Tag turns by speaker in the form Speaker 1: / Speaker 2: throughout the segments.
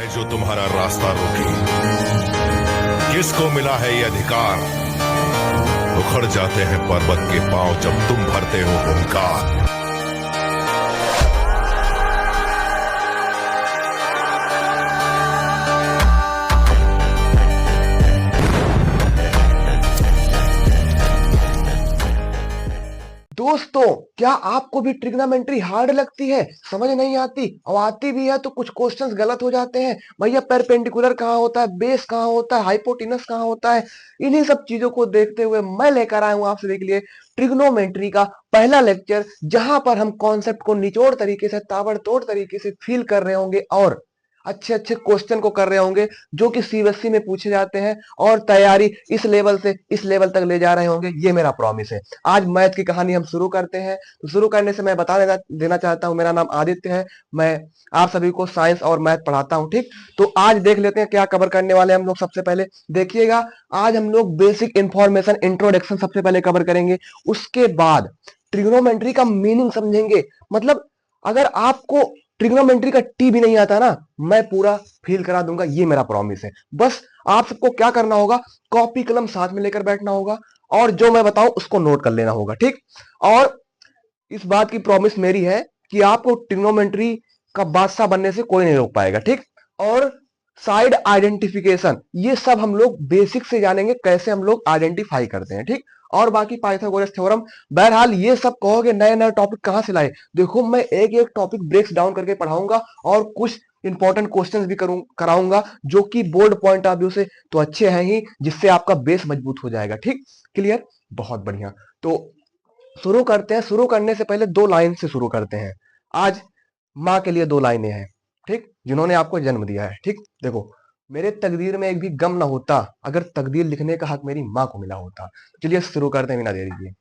Speaker 1: जो तुम्हारा रास्ता रोके, किसको मिला है ये अधिकार? उखड़ जाते हैं पर्वत के पांव जब तुम भरते हो हुंकार।
Speaker 2: दोस्तों, क्या आपको भी ट्रिग्नोमेट्री हार्ड लगती है, समझ नहीं आती और आती भी है तो कुछ क्वेश्चंस गलत हो जाते हैं? भैया परपेंडिकुलर कहाँ होता है, बेस कहाँ होता है, हाइपोटेनस कहाँ होता है? इन्हीं सब चीजों को देखते हुए मैं लेकर आया हूं आप सभी के लिए ट्रिग्नोमेट्री का पहला लेक्चर, जहां पर हम कॉन्सेप्ट को निचोड़ तरीके से, ताबड़तोड़ तरीके से फील कर रहे होंगे और अच्छे अच्छे क्वेश्चन को कर रहे होंगे जो कि सीबीएसई में पूछे जाते हैं और तैयारी इस लेवल से इस लेवल तक ले जा रहे होंगे, ये मेरा प्रॉमिस है। आज मैथ की कहानी हम शुरू करते हैं। तो शुरू करने से मैं बता देना चाहता हूं, मेरा नाम आदित्य है, मैं आप सभी को साइंस और मैथ पढ़ाता हूं। ठीक, तो आज देख लेते हैं क्या कवर करने वाले हम लोग। सबसे पहले देखिएगा, आज हम लोग बेसिक इंफॉर्मेशन इंट्रोडक्शन सबसे पहले कवर करेंगे। उसके बाद ट्रिग्नोमेट्री का मीनिंग समझेंगे। मतलब अगर आपको ट्रिग्नोमेट्री का टी भी नहीं आता ना, मैं पूरा फील करा दूंगा, ये मेरा प्रॉमिस है। बस आप सबको क्या करना होगा, कॉपी कलम साथ में लेकर बैठना होगा और जो मैं बताऊं उसको नोट कर लेना होगा। ठीक, और इस बात की प्रॉमिस मेरी है कि आपको ट्रिग्नोमेट्री का बादशाह बनने से कोई नहीं रोक पाएगा। ठीक, और साइड आइडेंटिफिकेशन, ये सब हम लोग बेसिक से जानेंगे, कैसे हम लोग आइडेंटिफाई करते हैं। ठीक, और बाकी पाइथागोरस थ्योरम। बहरहाल ये सब कहोगे नए नए टॉपिक कहां से लाए, देखो मैं एक एक टॉपिक ब्रेक्स डाउन करके पढ़ाऊंगा और कुछ इंपॉर्टेंट क्वेश्चंस भी कराऊंगा जो कि बोर्ड पॉइंट ऑफ व्यू से तो अच्छे हैं ही, जिससे आपका बेस मजबूत हो जाएगा। ठीक, क्लियर, बहुत बढ़िया। तो शुरू करते हैं। शुरू करने से पहले दो लाइन से शुरू करते हैं। आज माँ के लिए दो लाइनें हैं, ठीक, जिन्होंने आपको जन्म दिया है। ठीक, देखो, मेरे तकदीर में एक भी गम ना होता अगर तकदीर लिखने का हक मेरी माँ को मिला होता। चलिए शुरू करते हैं बिना देरी किए।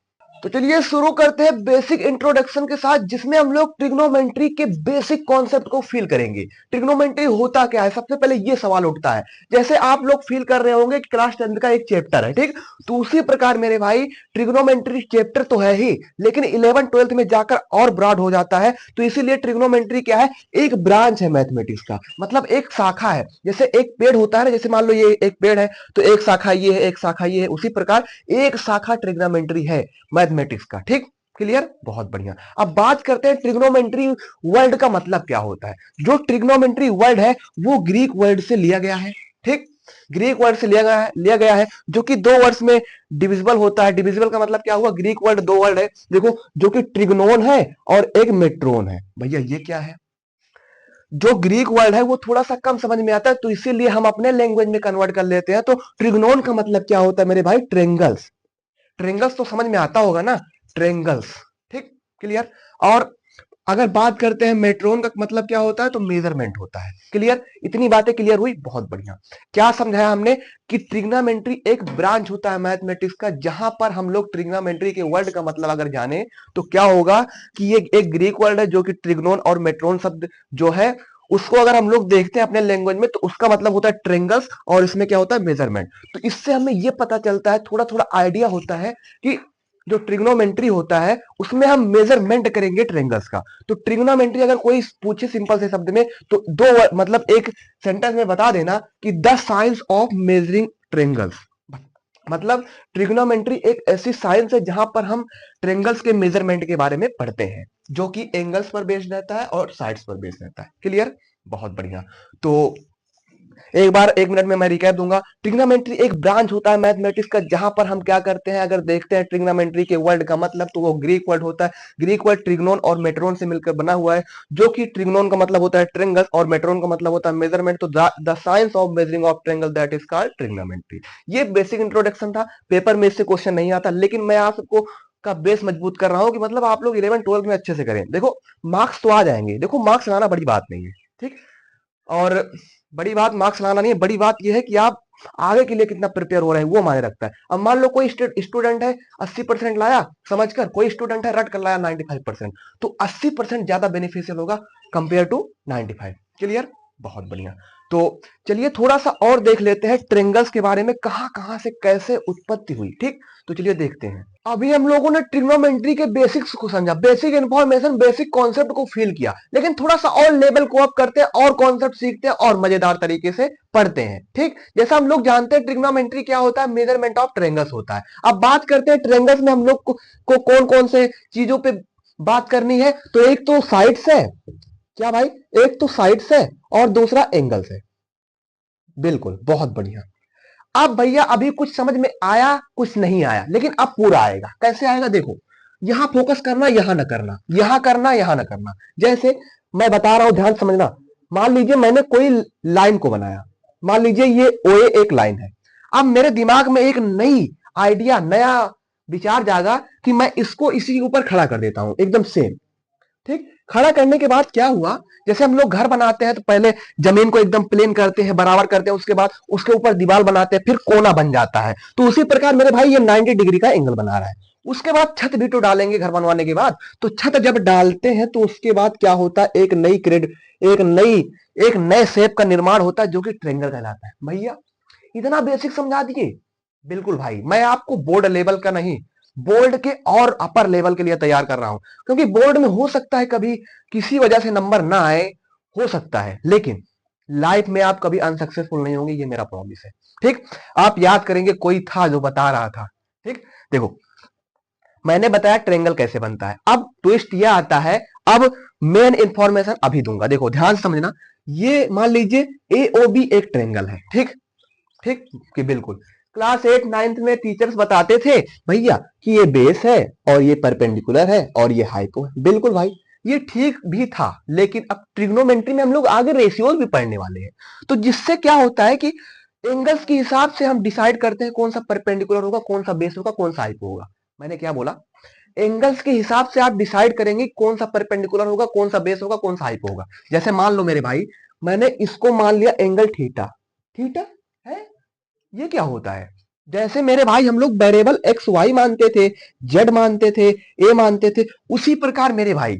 Speaker 2: तो चलिए शुरू करते हैं बेसिक इंट्रोडक्शन के साथ, जिसमें हम लोग ट्रिग्नोमेट्री के बेसिक कॉन्सेप्ट को फील करेंगे। ट्रिग्नोमेट्री होता क्या है, सबसे पहले ये सवाल उठता है। जैसे आप लोग फील कर रहे होंगे कि क्लास 10 का एक चैप्टर है, ठीक, तो उसी प्रकार मेरे भाई ट्रिग्नोमेट्री चैप्टर तो है ही, लेकिन 11 12th में जाकर और ब्रॉड हो जाता है। तो इसीलिए ट्रिग्नोमेट्री क्या है, एक ब्रांच है मैथमेटिक्स का, मतलब एक शाखा है। जैसे एक पेड़ होता है ना, जैसे मान लो ये एक पेड़ है तो एक शाखा ये है, एक शाखा ये है, उसी प्रकार एक शाखा ट्रिग्नोमेट्री है मैथमेटिक्स का। ठीक, क्लियर, बहुत बढ़िया। अब बात करते हैं ट्रिग्नोमेट्री वर्ड का मतलब क्या होता है। जो ट्रिग्नोमेट्री वर्ड है वो ग्रीक वर्ड से लिया गया है। ठीक, ग्रीक वर्ड से लिया गया है जो कि दो वर्ड्स में डिविजिबल होता है। डिविजिबल का मतलब क्या हुआ, ग्रीक वर्ड दो वर्ड है, देखो, जो कि ट्रिग्नोन है और एक मेट्रोन है। भैया ये क्या है, जो ग्रीक वर्ड है वो थोड़ा सा कम समझ में आता है, तो इसीलिए हम अपने लैंग्वेज में कन्वर्ट कर लेते हैं। तो ट्रिग्नोन का मतलब क्या होता है मेरे भाई, ट्रेंगल्स। ट्रेंगल्स तो समझ में आता होगा ना, ट्रेंगल्स। ठीक, क्लियर। और अगर बात करते हैं मेट्रोन का मतलब क्या होता है, तो मेजरमेंट होता है। क्लियर, इतनी बातें क्लियर हुई, बहुत बढ़िया। क्या समझाया हमने कि ट्रिग्नोमेट्री एक ब्रांच होता है मैथमेटिक्स का, जहां पर हम लोग ट्रिग्नोमेट्री के वर्ड का मतलब अगर जाने तो क्या होगा कि ये एक ग्रीक वर्ड है जो कि ट्रिग्नोन और मेट्रोन शब्द जो है उसको अगर हम लोग देखते हैं अपने लैंग्वेज में तो उसका मतलब होता है ट्रेंगल्स, और इसमें क्या होता है, मेजरमेंट। तो इससे हमें ये पता चलता है, थोड़ा थोड़ा आइडिया होता है कि जो ट्रिग्नोमेट्री होता है उसमें हम मेजरमेंट करेंगे ट्रेंगल्स का। तो ट्रिग्नोमेट्री अगर कोई पूछे सिंपल से शब्द में, तो मतलब एक सेंटेंस में बता देना कि the science of measuring triangles. मतलब ट्रिग्नोमेट्री एक ऐसी साइंस है जहां पर हम ट्रेंगल्स के मेजरमेंट के बारे में पढ़ते हैं, जो कि एंगल्स पर बेस्ड रहता है और साइड्स पर बेस्ड रहता है। क्लियर, बहुत बढ़िया। तो एक बार 1 मिनट में मैं रिकैप दूंगा। ट्रिग्नोमेट्री एक ब्रांच होता है मैथमेटिक्स का, जहां पर हम क्या करते हैं, अगर देखते हैं ट्रिग्नोमेट्री के वर्ड का मतलब, तो वो ग्रीक वर्ड होता है। ग्रीक वर्ड ट्रिग्नोन और मेट्रोन से मिलकर बना हुआ है, जो कि ट्रिग्नोन का मतलब होता है ट्रेंगल्स और मेट्रोन का मतलब होता है मेजरमेंट। तो the science of measuring of triangle, that is called trigonometry. ये बेसिक इंट्रोडक्शन था, पेपर में इससे क्वेश्चन नहीं आता, लेकिन मैं आप सबको का बेस मजबूत कर रहा हूं कि मतलब आप लोग 11 12 में अच्छे से करें। देखो, मार्क्स तो आ जाएंगे, देखो मार्क्स लाना बड़ी बात नहीं है। ठीक, और बड़ी बात मार्क्स लाना नहीं है, बड़ी बात यह है कि आप आगे के लिए कितना प्रिपेयर हो रहे हैं वो मायने रखता है। अब मान लो कोई स्टूडेंट है 80% लाया समझकर, कोई स्टूडेंट है रट कर लाया 95%, तो 80% ज्यादा बेनिफिशियल होगा कंपेयर टू 95। क्लियर, बहुत बढ़िया। तो चलिए थोड़ा सा और देख लेते हैं ट्रिंगल्स के बारे में, कहां कहां से कैसे उत्पत्ति हुई। ठीक, तो चलिए देखते हैं। अभी हम लोगों ने ट्रिग्नोमेट्री के बेसिक्स को समझा, बेसिक इंफॉर्मेशन, बेसिक कॉन्सेप्ट को फील किया, लेकिन थोड़ा सा और लेवल को अप करते हैं और कॉन्सेप्ट सीखते हैं और मजेदार तरीके से पढ़ते हैं। ठीक, जैसा हम लोग जानते हैं ट्रिग्नोमेट्री क्या होता है, मेजरमेंट ऑफ ट्रायंगल्स होता है। अब बात करते हैं ट्रायंगल्स में हम लोग को कौन कौन से चीजों पे बात करनी है। तो एक तो साइड्स है, क्या भाई, एक तो साइड्स है और दूसरा एंगल्स है। बिल्कुल, बहुत बढ़िया। अब भैया अभी कुछ समझ में आया, कुछ नहीं आया, लेकिन अब पूरा आएगा। कैसे आएगा देखो, यहां फोकस करना, यहां ना करना, यहां करना, यहां ना करना। जैसे मैं बता रहा हूं, ध्यान समझना। मान लीजिए मैंने कोई लाइन को बनाया, मान लीजिए ये ओए एक लाइन है। अब मेरे दिमाग में एक नई आइडिया, नया विचार जागा कि मैं इसको इसी के ऊपर खड़ा कर देता हूं, एकदम सेम। ठीक, खड़ा करने के बाद क्या हुआ, जैसे हम लोग घर बनाते हैं तो पहले जमीन को एकदम प्लेन करते हैं, बराबर करते हैं, उसके बाद उसके ऊपर दीवार बनाते हैं, फिर कोना बन जाता है। तो उसी प्रकार मेरे भाई ये 90 डिग्री का एंगल बना रहा है। उसके बाद छत भी तो डालेंगे घर बनवाने के बाद। तो छत जब डालते हैं तो उसके बाद क्या होता है, एक नए शेप का निर्माण होता है जो कि ट्रायंगल कहलाता है। भैया इतना बेसिक समझा दिए। बिल्कुल भाई, मैं आपको बोर्ड लेवल का नहीं, बोर्ड के और अपर लेवल के लिए तैयार कर रहा हूं, क्योंकि बोर्ड में हो सकता है कभी किसी वजह से नंबर ना आए, हो सकता है, लेकिन लाइफ में आप कभी अनसक्सेसफुल नहीं होंगे, ये मेरा प्रॉमिस है। ठीक, आप याद करेंगे कोई था जो बता रहा था। ठीक, देखो मैंने बताया ट्रायंगल कैसे बनता है। अब ट्विस्ट यह आता है, अब मेन इंफॉर्मेशन अभी दूंगा, देखो ध्यान से समझना। ये मान लीजिए AOB एक ट्रायंगल है। ठीक, ठीक कि बिल्कुल क्लास 8 9th में टीचर्स बताते थे भैया कि ये बेस है और ये परपेंडिकुलर है और ये हाइपो है। बिल्कुल भाई, ये ठीक भी था, लेकिन अब ट्रिग्नोमेट्री में हम लोग आगे रेशियोज भी पढ़ने वाले हैं। तो जिससे क्या होता है कि एंगल्स के हिसाब से हम डिसाइड करते हैं कौन सा परपेंडिकुलर होगा, कौन सा बेस होगा, कौन सा हाइपो होगा। मैंने क्या बोला, एंगल्स के हिसाब से आप डिसाइड करेंगे कौन सा परपेंडिकुलर होगा, कौन सा बेस होगा, कौन सा हाइपो होगा। जैसे मान लो मेरे भाई, मैंने इसको मान लिया एंगल थीटा। थीटा है, ये क्या होता है, जैसे मेरे भाई हम लोग वेरिएबल एक्स वाई मानते थे, जेड मानते थे, ए मानते थे, उसी प्रकार मेरे भाई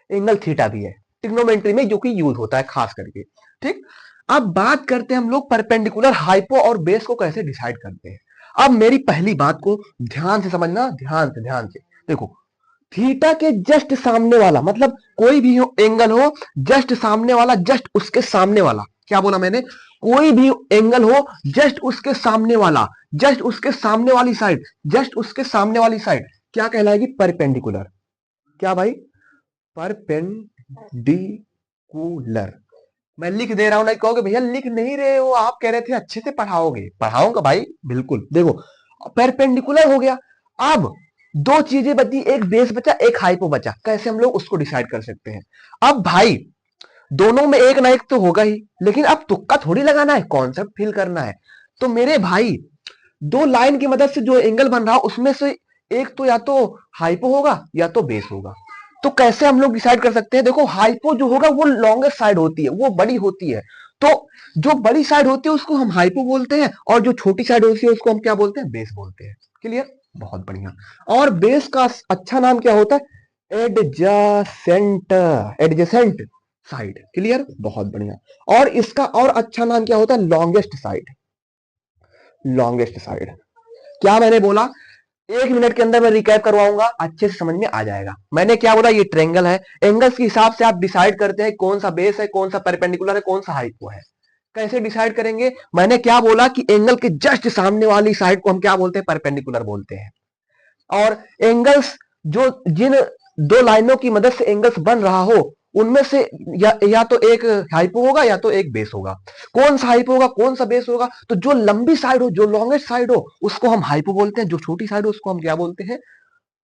Speaker 2: एंगल थीटा भी है ट्रिग्नोमेट्री में, जो कि यूज होता है खास करके। ठीक, अब बात करते हैं हम लोग परपेंडिकुलर, हाइपो और बेस को कैसे डिसाइड करते हैं। अब मेरी पहली बात को ध्यान से समझना, ध्यान से देखो। थीटा के जस्ट सामने वाला, मतलब कोई भी हो एंगल हो, जस्ट सामने वाला, जस्ट उसके सामने वाला, क्या बोला मैंने, कोई भी एंगल हो जस्ट उसके सामने वाला, जस्ट उसके सामने वाली साइड, जस्ट उसके सामने वाली साइड क्या कहलाएगी, परपेंडिकुलर। क्या भाई, परपेंडिकुलर। मैं लिख दे रहा हूं, नहीं कहोगे भैया लिख नहीं रहे हो, आप कह रहे थे अच्छे से पढ़ाओगे, पढ़ाऊंगा भाई बिल्कुल। देखो परपेंडिकुलर हो गया। अब दो चीजें बची, एक बेस बचा, एक हाइपो बचा। कैसे हम लोग उसको डिसाइड कर सकते हैं। अब भाई दोनों में एक ना एक तो होगा ही, लेकिन अब तुक्का थोड़ी लगाना है, कॉन्सेप्ट फील करना है। तो मेरे भाई दो लाइन की मदद से जो एंगल बन रहा उसमें से एक तो या तो हाइपो होगा या तो बेस होगा। तो कैसे हम लोग डिसाइड कर सकते हैं, देखो हाइपो जो होगा वो लॉन्गेस्ट साइड होती है, वो बड़ी होती है। तो जो बड़ी साइड होती है उसको हम हाइपो बोलते हैं, और जो छोटी साइड होती है उसको हम क्या बोलते हैं, बेस बोलते हैं। क्लियर, बहुत बढ़िया। और बेस का अच्छा नाम क्या होता है, एडजेसेंट, एडजेसेंट साइड। क्लियर, बहुत बढ़िया। और इसका और अच्छा नाम क्या होता है, लॉन्गेस्ट साइड, लॉन्गेस्ट साइड। क्या मैंने बोला, 1 मिनट के अंदर मैं रिकैप करवाऊंगा, अच्छे से समझ में आ जाएगा। मैंने क्या बोला, ये ट्रायंगल है, एंगल्स के हिसाब से आप डिसाइड करते हैं कौन सा बेस है, कौन सा परपेंडिकुलर है, कौन सा हाइपो है। कैसे डिसाइड करेंगे, मैंने क्या बोला कि एंगल के जस्ट सामने वाली साइड को हम क्या बोलते हैं, परपेंडिकुलर बोलते हैं। और एंगल्स जो जिन दो लाइनों की मदद से एंगल्स बन रहा हो उनमें से या तो एक हाइपो होगा या तो एक बेस होगा। कौन सा हाइपो होगा, कौन सा बेस होगा, तो जो लंबी साइड हो, जो लॉन्गेस्ट साइड हो उसको हम हाइपो बोलते हैं, जो छोटी साइड हो उसको हम क्या बोलते हैं,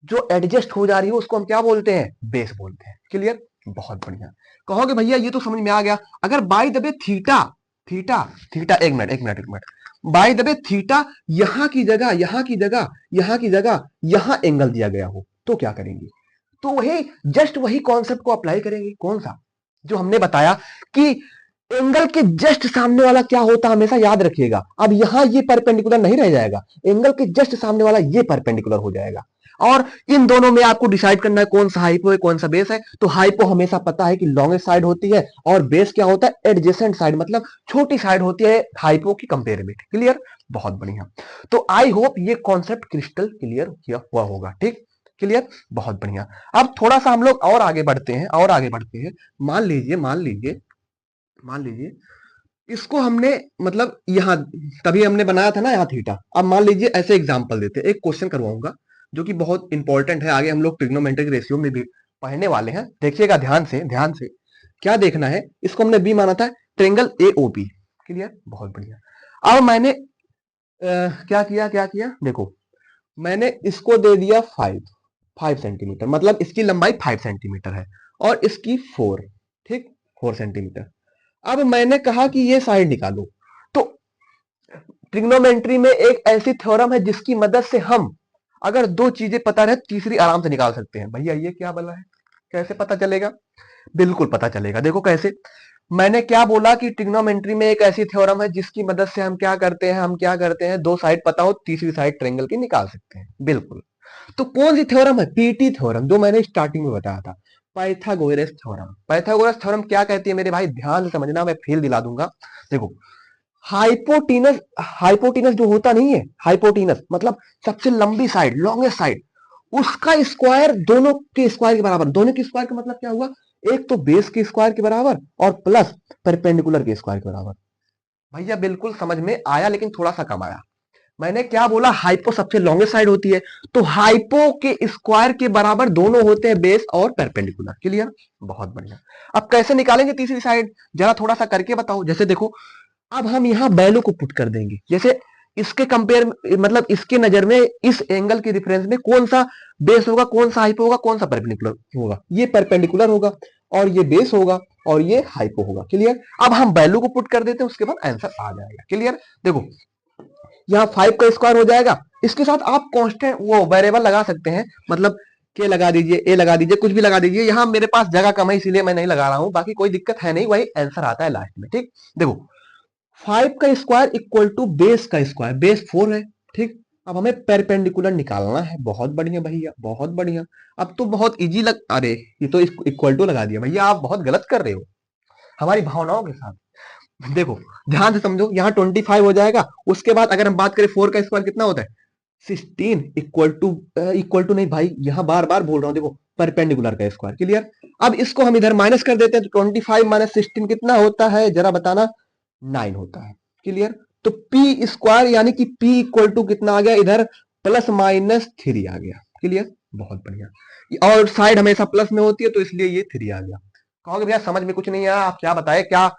Speaker 2: जो एडजस्ट हो जा रही हो उसको हम क्या बोलते हैं, बेस बोलते हैं। क्लियर, बहुत बढ़िया। कहोगे भैया ये तो समझ में आ गया, अगर by the way theta, theta theta एक मिनट, बाय द वे थीटा यहां की जगह, यहां की जगह, यहां की जगह यहां एंगल दिया गया हो तो क्या करेंगे, तो वही जस्ट वही कॉन्सेप्ट को अप्लाई करेंगे। कौन सा, जो हमने बताया कि एंगल के जस्ट सामने वाला क्या होता है, हमेशा याद रखिएगा। अब यहां ये परपेंडिकुलर नहीं रह जाएगा, एंगल के जस्ट सामने वाला ये परपेंडिकुलर हो जाएगा। और इन दोनों में आपको डिसाइड करना है कौन सा हाइपो है कौन सा बेस है। तो हाइपो हमेशा पता है कि लॉन्गेस्ट साइड होती है और बेस क्या होता है एडजेसेंट साइड, मतलब छोटी साइड होती है हाइपो की कंपेरेबिलिटी। क्लियर, बहुत बढ़िया। तो आई होप ये कॉन्सेप्ट क्रिस्टल क्लियर किया हुआ होगा। ठीक, क्लियर, बहुत बढ़िया। अब थोड़ा सा हम लोग और आगे बढ़ते हैं, और आगे बढ़ते हैं। मान लीजिए मान लीजिए मान लीजिए इसको हमने मतलब यहाँ तभी हमने बनाया था ना यहाँ थीटा। अब मान लीजिए ऐसे एग्जांपल देते हैं, एक क्वेश्चन करवाऊंगा जो कि बहुत इंपॉर्टेंट है, आगे हम लोग ट्रिग्नोमेट्रिक रेशियो में भी पढ़ने वाले हैं। देखिएगा ध्यान से, ध्यान से। क्या देखना है, इसको हमने बी माना था, ट्रेंगल एओबी। क्लियर, बहुत बढ़िया। अब मैंने क्या किया देखो, मैंने इसको दे दिया 5 सेंटीमीटर, मतलब इसकी लंबाई 5 सेंटीमीटर है और इसकी 4, ठीक, 4 सेंटीमीटर। अब मैंने कहा कि ये साइड निकालो। तो ट्रिग्नोमेट्री में एक ऐसी थ्योरम है जिसकी मदद से हम अगर दो चीजें पता रहे तीसरी आराम से निकाल सकते हैं। भैया ये क्या बोला है, कैसे पता चलेगा? बिल्कुल पता चलेगा। देखो कैसे, मैंने क्या बोला कि ट्रिग्नोमेट्री में एक ऐसी थ्योरम है जिसकी मदद से हम क्या करते हैं, दो साइड पता हो तीसरी साइड ट्रायंगल की निकाल सकते हैं। बिल्कुल। तो कौन सी थ्योरम है? पीटी थ्योरम, जो मैंने स्टार्टिंग में बताया था, पाइथागोरस थ्योरम। पाइथागोरस थ्योरम क्या कहती है मेरे भाई, ध्यान से समझना, मैं फेल दिला दूंगा। देखो, हाइपोटीनस, हाइपोटीनस जो होता नहीं है, हाइपोटीनस मतलब सबसे लंबी साइड, लॉन्गेस्ट साइड, उसका स्क्वायर दोनों के स्क्वायर के बराबर। दोनों के स्क्वायर का मतलब क्या हुआ, एक तो बेस के स्क्वायर के बराबर और प्लस परपेंडिकुलर के स्क्वायर के बराबर। भैया बिल्कुल समझ में आया, लेकिन थोड़ा सा कम आया। मैंने क्या बोला, हाइपो सबसे लॉन्गेस्ट साइड होती है, तो हाइपो के स्क्वायर के बराबर दोनों होते हैं बेस और परपेंडिकुलर। क्लियर, बहुत बढ़िया। अब कैसे निकालेंगे तीसरी साइड, जरा थोड़ा सा करके बताओ। जैसे देखो, अब हम यहाँ वैल्यू को पुट कर देंगे। जैसे इसके कंपेयर, मतलब इसके नजर में इस एंगल के रिफरेंस में कौन सा बेस होगा, कौन सा हाइपो होगा, कौन सा परपेंडिकुलर होगा? ये परपेंडिकुलर होगा और ये बेस होगा और ये हाइपो होगा। क्लियर, अब हम वैल्यू को पुट कर देते हैं, उसके बाद आंसर आ जाएगा। क्लियर, देखो यहाँ 5 का स्क्वायर हो जाएगा, इसके साथ आप कांस्टेंट वो वेरिएबल लगा सकते हैं, मतलब के लगा दीजिए, ए लगा दीजिए, कुछ भी लगा दीजिए। यहाँ मेरे पास जगह कम है इसीलिए मैं नहीं लगा रहा हूं, बाकी कोई दिक्कत है नहीं, वही आंसर आता है लास्ट में। ठीक, देखो 5 का स्क्वायर इक्वल टू बेस का स्क्वायर, बेस 4 है। ठीक, अब हमें परपेंडिकुलर निकालना है। बहुत बढ़िया भैया, बहुत बढ़िया। अब तो बहुत इजी लग, अरे ये तो इक्वल टू लगा दिया भैया, आप बहुत गलत कर रहे हो हमारी भावनाओं के साथ। देखो ध्यान से समझो, यहाँ 25 हो जाएगा, उसके बाद अगर हम बात करें 4 का स्क्वायर कितना होता है 16, इक्वल टू नहीं भाई, यहाँ बार बार बोल रहा हूँ, देखो परपेंडिकुलर का स्क्वायर। क्लियर, अब इसको हम इधर माइनस कर देते हैं, तो 25 माइनस 16 कितना होता है, जरा बताना, 9 होता है। क्लियर, तो पी स्क्वायर यानी कि पी इक्वल टू कितना आ गया इधर, प्लस माइनस 3 आ गया। क्लियर, बहुत बढ़िया। और साइड हमेशा प्लस में होती है तो इसलिए ये 3 आ गया। कहोगे भैया समझ में कुछ नहीं आया, आप क्या बताए, क्या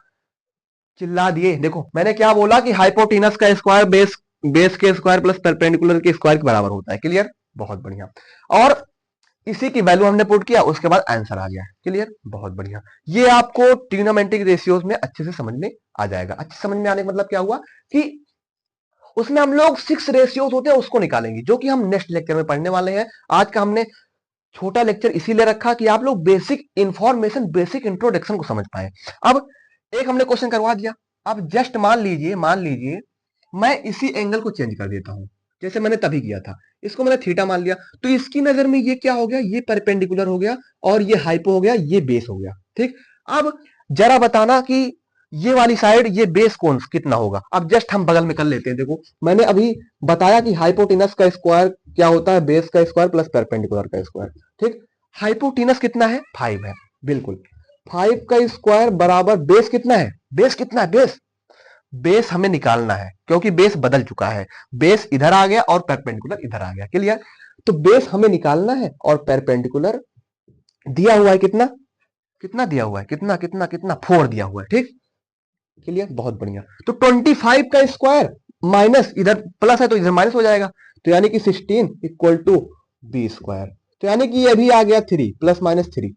Speaker 2: चिल्ला दिए? देखो मैंने क्या बोला कि हाइपोटेनस का स्क्वायर बेस, बेस के स्क्वायर प्लस परपेंडिकुलर के स्क्वायर के बराबर होता है। क्लियर, बहुत बढ़िया। और इसी की वैल्यू हमने पुट किया, उसके बाद आंसर आ गया। क्लियर, बहुत बढ़िया। ये आपको ट्रिग्नोमेट्रिक रेशियोज में अच्छे से समझ में आ जाएगा। अच्छे समझ में आने का मतलब क्या हुआ कि उसमें हम लोग 6 रेशियोज होते हैं उसको निकालेंगे, जो कि हम नेक्स्ट लेक्चर में पढ़ने वाले हैं। आज का हमने छोटा लेक्चर इसीलिए रखा कि आप लोग बेसिक इंफॉर्मेशन, बेसिक इंट्रोडक्शन को समझ पाए। अब एक हमने क्वेश्चन करवा दिया, अब जस्ट मान लीजिए मैं इसी एंगल को चेंज कर देता हूं, जैसे मैंने तभी किया था, इसको मैंने थीटा मान लिया, तो इसकी नजर में ये क्या हो गया, ये परपेंडिकुलर हो गया और ये हाइपो हो गया, ये बेस हो गया। ठीक, अब जरा बताना कि ये वाली साइड, ये बेस कौन कितना होगा। अब जस्ट हम बगल में कर लेते हैं। देखो मैंने अभी बताया कि हाइपोटेनस का स्क्वायर क्या होता है, बेस का स्क्वायर प्लस परपेंडिकुलर का स्क्वायर। ठीक, हाइपोटेनस कितना है, 5 है, बिल्कुल 5 का स्क्वायर बराबर बेस कितना है, बेस कितना है, बेस हमें निकालना है क्योंकि बेस बदल चुका है, बेस इधर आ गया और परपेंडिकुलर इधर आ गया। क्लियर, तो बेस हमें निकालना है और परपेंडिकुलर दिया हुआ है कितना, कितना दिया हुआ है, कितना कितना कितना 4 दिया हुआ है। ठीक, क्लियर, बहुत बढ़िया। तो 25 का स्क्वायर माइनस, इधर प्लस है तो इधर माइनस हो जाएगा, तो यानी कि 16 इक्वल टू बी स्क्वायर, तो यानी कि ये भी आ गया 3 प्लस माइनस 3।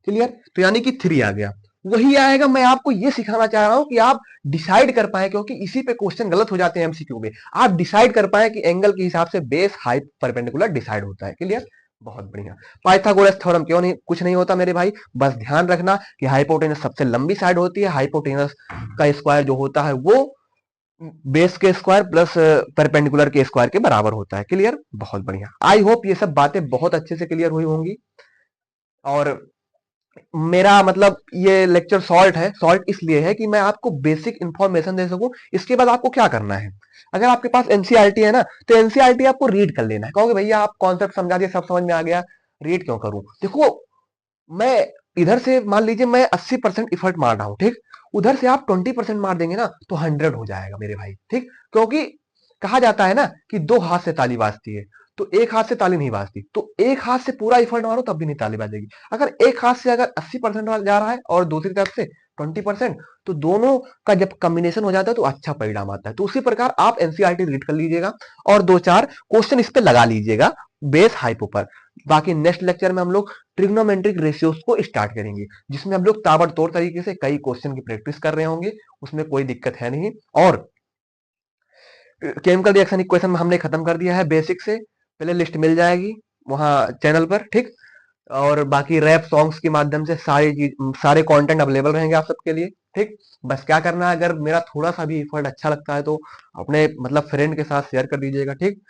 Speaker 2: क्लियर, तो यानी कि 3 आ गया, वही आएगा। मैं आपको ये सिखाना चाह रहा हूं कि आप डिसाइड कर पाए, क्योंकि इसी पे क्वेश्चन गलत हो जाते हैं एमसीक्यू में, आप डिसाइड कर पाए कि एंगल के हिसाब से बेस हाइट परपेंडिकुलर डिसाइड होता है। क्लियर, बहुत बढ़िया। पाइथागोरस थ्योरम क्यों नहीं, कुछ नहीं होता मेरे भाई, बस ध्यान रखना कि हाइपोटेनस सबसे लंबी साइड होती है, हाइपोटेनस का स्क्वायर जो होता है वो बेस के स्क्वायर प्लस परपेंडिकुलर के स्क्वायर के बराबर होता है। क्लियर? बहुत बढ़िया। आई होप ये सब बातें बहुत अच्छे से क्लियर हुई होंगी। और मेरा मतलब ये लेक्चर शॉर्ट है, शॉर्ट इसलिए है कि मैं आपको बेसिक इंफॉर्मेशन दे सकूं। इसके बाद आपको क्या करना है, अगर आपके पास एनसीईआरटी है ना, तो एनसीईआरटी आपको रीड कर लेना है। कहोगे भैया आप कॉन्सेप्ट समझा दिए, सब समझ में आ गया, रीड क्यों करूं? देखो, मैं इधर से मान लीजिए मैं 80% इफर्ट मार रहा हूं, ठीक, उधर से आप 20% मार देंगे ना तो 100 हो जाएगा मेरे भाई, ठीक। क्योंकि कहा जाता है ना कि दो हाथ से ताली बाजती है, तो एक हाथ से ताली नहीं बाजती, तो एक हाथ से पूरा इफर्ट मारो तब भी नहीं ताली बाजेगी। अगर एक हाथ से अगर 80% जा रहा है और दूसरी तरफ से 20%, तो दोनों का जब कॉम्बिनेशन हो जाता है तो अच्छा परिणाम आता है। तो उसी प्रकार आप एनसीईआरटी रीड कर लीजिएगा और दो चार क्वेश्चन इस पे लगा लीजिएगा बेस हाइपो पर। बाकी नेक्स्ट लेक्चर में हम लोग ट्रिग्नोमेट्रिक रेशियोज को स्टार्ट करेंगे, जिसमें हम लोग ताबड़तोड़ तरीके से कई क्वेश्चन की प्रैक्टिस कर रहे होंगे, उसमें कोई दिक्कत है नहीं। और केमिकल रिएक्शन इक्वेशन में हमने खत्म कर दिया है बेसिक से, पहले लिस्ट मिल जाएगी वहां चैनल पर, ठीक। और बाकी रैप सॉन्ग्स के माध्यम से सारी चीज, सारे कंटेंट अवेलेबल रहेंगे आप सबके लिए, ठीक। बस क्या करना है, अगर मेरा थोड़ा सा भी एफर्ट अच्छा लगता है तो अपने मतलब फ्रेंड के साथ शेयर कर दीजिएगा, ठीक।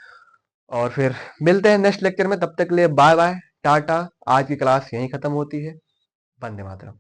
Speaker 2: और फिर मिलते हैं नेक्स्ट लेक्चर में, तब तक के लिए बाय बाय, टाटा। आज की क्लास यहीं खत्म होती है। वंदे मातरम।